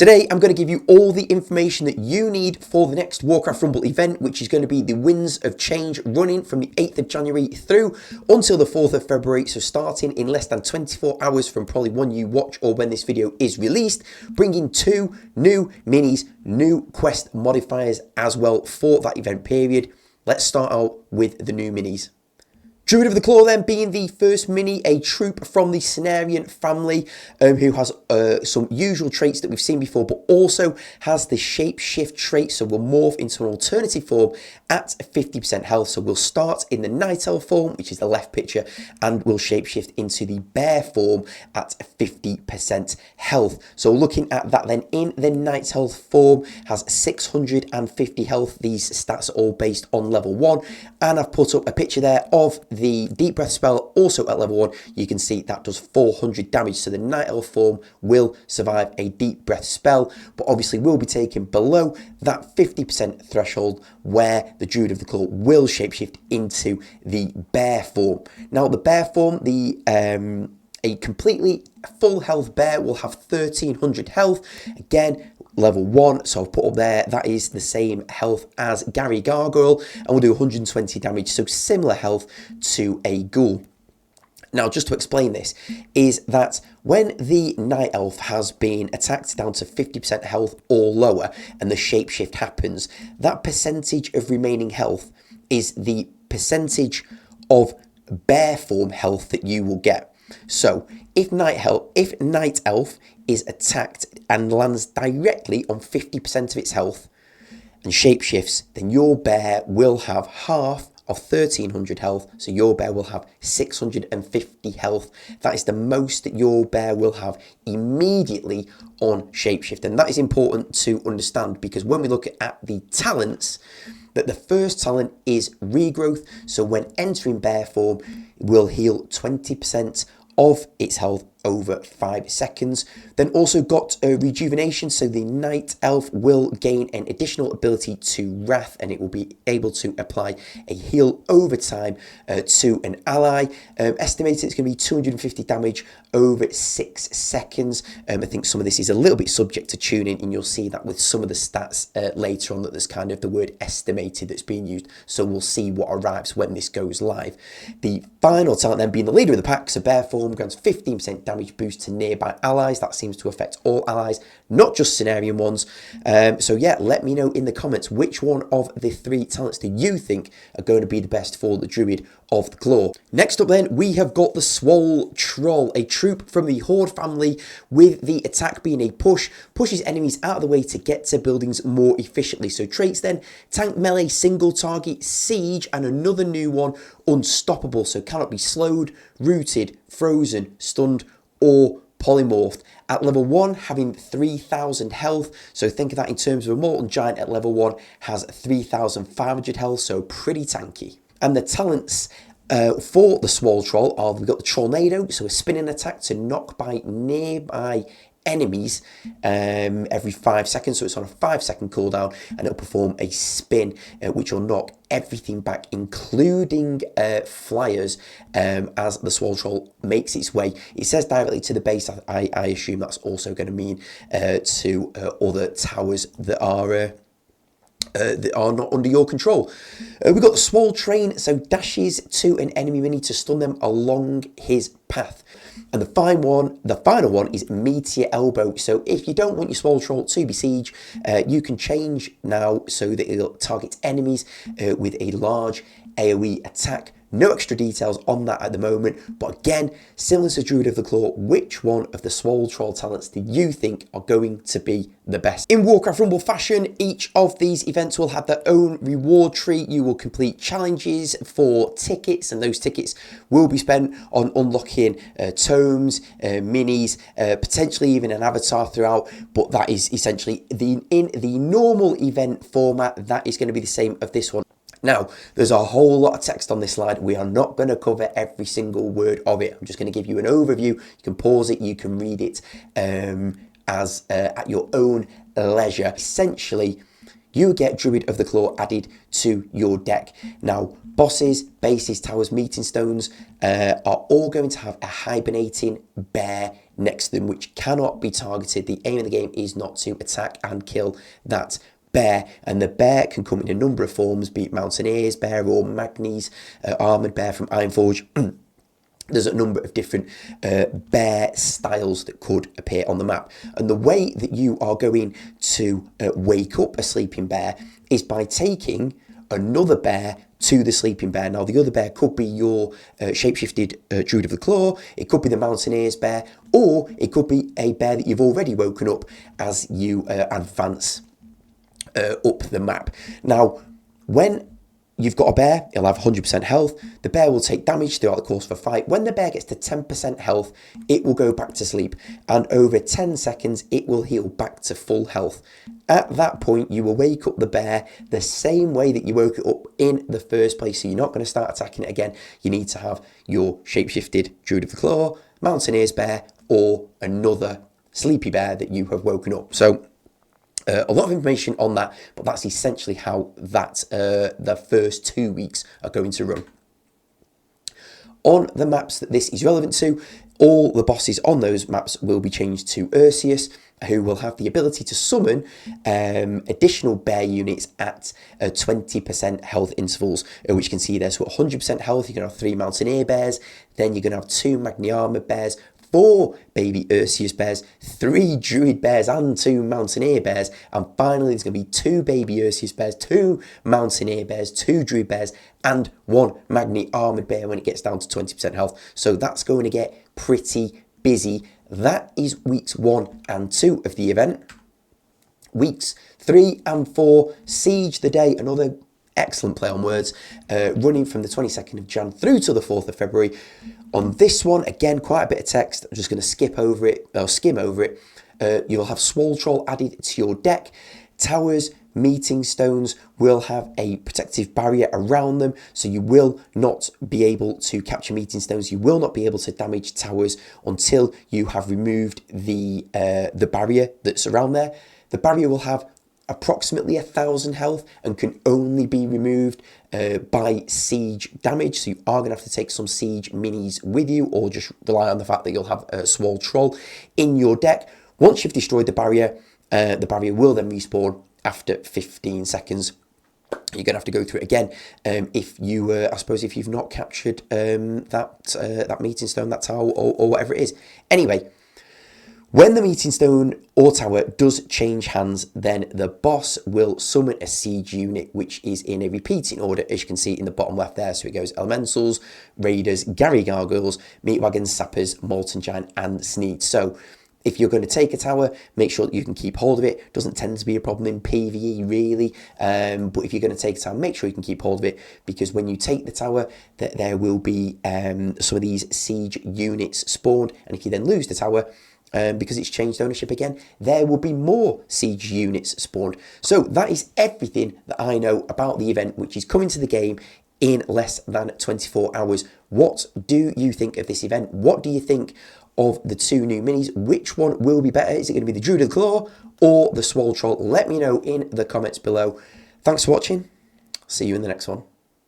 Today, I'm going to give you all the information that you need for the next Warcraft Rumble event, which is going to be the Winds of Change running from the 8th of January through until the 4th of February. So starting in less than 24 hours from probably when you watch or when this video is released, bringing 2 new minis, new quest modifiers as well for that event period. Let's start out with the new minis. Druid of the Claw then being the first mini, a troop from the Cenarion family who has some usual traits that we've seen before, but also has the shapeshift trait, so we'll morph into an alternative form at 50% health. So we'll start in the Night Elf form, which is the left picture, and we'll shapeshift into the bear form at 50% health. So looking at that then, in the Night Elf form, has 650 health. These stats are all based on level 1, and I've put up a picture there of the Deep Breath spell, also at level 1. You can see that does 400 damage, so the Night Elf form will survive a Deep Breath spell, but obviously will be taken below that 50% threshold where the Druid of the Claw will shapeshift into the bear form. Now the bear form, a completely full health bear will have 1300 health, again level 1, so I've put up there, that is the same health as Gary Gargoyle, and we'll do 120 damage, so similar health to a ghoul. Now, just to explain this, is that when the Night Elf has been attacked down to 50% health or lower, and the shapeshift happens, that percentage of remaining health is the percentage of bear form health that you will get. So, if Night Elf is attacked and lands directly on 50% of its health and shapeshifts, then your bear will have half of 1300 health, so your bear will have 650 health. That is the most that your bear will have immediately on shapeshift, and that is important to understand, because when we look at the talents, that the first talent is regrowth, so when entering bear form, it will heal 20% of its health over 5 seconds. Then also got rejuvenation, so the Night Elf will gain an additional ability to Wrath, and it will be able to apply a heal over time to an ally. Estimated it's going to be 250 damage over 6 seconds. I think some of this is a little bit subject to tuning, and you'll see that with some of the stats later on, that there's kind of the word estimated that's being used, so we'll see what arrives when this goes live. The final talent then being the leader of the pack, so bear form grants 15% damage boost to nearby allies. That seems to affect all allies, not just Cenarion ones. So yeah, let me know in the comments which one of the 3 talents do you think are going to be the best for the Druid of the Claw. Next up then, we have got the Swole Troll, a troop from the Horde family, with the attack being a push, pushes enemies out of the way to get to buildings more efficiently. So traits then, tank melee, single target, siege, and another new one, unstoppable, so cannot be slowed, rooted, frozen, stunned, or polymorphed. At level 1, having 3000 health, so think of that in terms of a Molten Giant at level 1 has 3500 health, so pretty tanky. And the talents for the Swole Troll are, we've got the Trollnado, so a spinning attack to knock by nearby enemies every 5 seconds, so it's on a 5-second cooldown, and it'll perform a spin which will knock everything back, including flyers, as the Swole Troll makes its way. It says directly to the base. I assume that's also going to mean to other towers that are not under your control. We've got the Swole Train, so dashes to an enemy mini to stun them along his path. And the final one is Meteor Elbow. So if you don't want your Swole Troll to be siege, you can change now so that it'll target enemies with a large AoE attack. No extra details on that at the moment, but again, similar to Druid of the Claw, which one of the Swole Troll talents do you think are going to be the best? In Warcraft Rumble fashion, each of these events will have their own reward tree. You will complete challenges for tickets, and those tickets will be spent on unlocking tomes, minis, potentially even an avatar throughout, but that is essentially in the normal event format. That is going to be the same of this one. Now, there's a whole lot of text on this slide. We are not going to cover every single word of it. I'm just going to give you an overview. You can pause it, you can read it at your own leisure. Essentially, you get Druid of the Claw added to your deck. Now, bosses, bases, towers, meeting stones are all going to have a hibernating bear next to them, which cannot be targeted. The aim of the game is not to attack and kill that bear, and the bear can come in a number of forms, be it Mountaineer's bear or Magni's armoured bear from Ironforge. There's a number of different bear styles that could appear on the map. And the way that you are going to wake up a sleeping bear is by taking another bear to the sleeping bear. Now, the other bear could be your shapeshifted Druid of the Claw, it could be the Mountaineer's bear, or it could be a bear that you've already woken up as you advance up the map. Now, when you've got a bear, it'll have 100% health. The bear will take damage throughout the course of a fight. When the bear gets to 10% health, it will go back to sleep. And over 10 seconds, it will heal back to full health. At that point, you will wake up the bear the same way that you woke it up in the first place. So you're not going to start attacking it again. You need to have your shapeshifted Druid of the Claw, Mountaineer's bear, or another sleepy bear that you have woken up. So a lot of information on that, but that's essentially how that the first 2 weeks are going to run. On the maps that this is relevant to, all the bosses on those maps will be changed to Ojh&x, who will have the ability to summon additional bear units at 20% health intervals, which you can see there. So at 100% health, you're going to have 3 Mountaineer bears, then you're going to have 2 Magni armored bears, 4 baby Ojh&x bears, 3 Druid bears and 2 Mountaineer bears, and finally there's going to be 2 baby Ojh&x bears, 2 Mountaineer bears, 2 Druid bears, and 1 Magni armoured bear when it gets down to 20% health. So that's going to get pretty busy. That is weeks 1 and 2 of the event. Weeks 3 and 4, Siege the Day, another excellent play on words, running from the 22nd of Jan through to the 4th of February. On this one, again, quite a bit of text. I'm just going to skip over it, or skim over it. You'll have Swole Troll added to your deck. Towers, meeting stones will have a protective barrier around them, so you will not be able to capture meeting stones. You will not be able to damage towers until you have removed the barrier that's around there. The barrier will have approximately 1,000 health and can only be removed by siege damage. So you are going to have to take some siege minis with you, or just rely on the fact that you'll have a Swole Troll in your deck. Once you've destroyed the barrier will then respawn after 15 seconds. You're going to have to go through it again if you, I suppose, if you've not captured that meeting stone, that tower, or whatever it is. Anyway, when the meeting stone or tower does change hands, then the boss will summon a siege unit, which is in a repeating order, as you can see in the bottom left there. So it goes Elementals, Raiders, Gary Gargoyles, Meat Wagons, Sappers, Molten Giant, and Sneed. So if you're going to take a tower, make sure that you can keep hold of it. Doesn't tend to be a problem in PvE, really. But if you're going to take a tower, make sure you can keep hold of it, because when you take the tower, there will be some of these siege units spawned. And if you then lose the tower, because it's changed ownership again, there will be more siege units spawned. So that is everything that I know about the event, which is coming to the game in less than 24 hours. What do you think of this event? What do you think of the 2 new minis? Which one will be better? Is it going to be the Druid of the Claw or the Swole Troll? Let me know in the comments below. Thanks for watching. See you in the next one.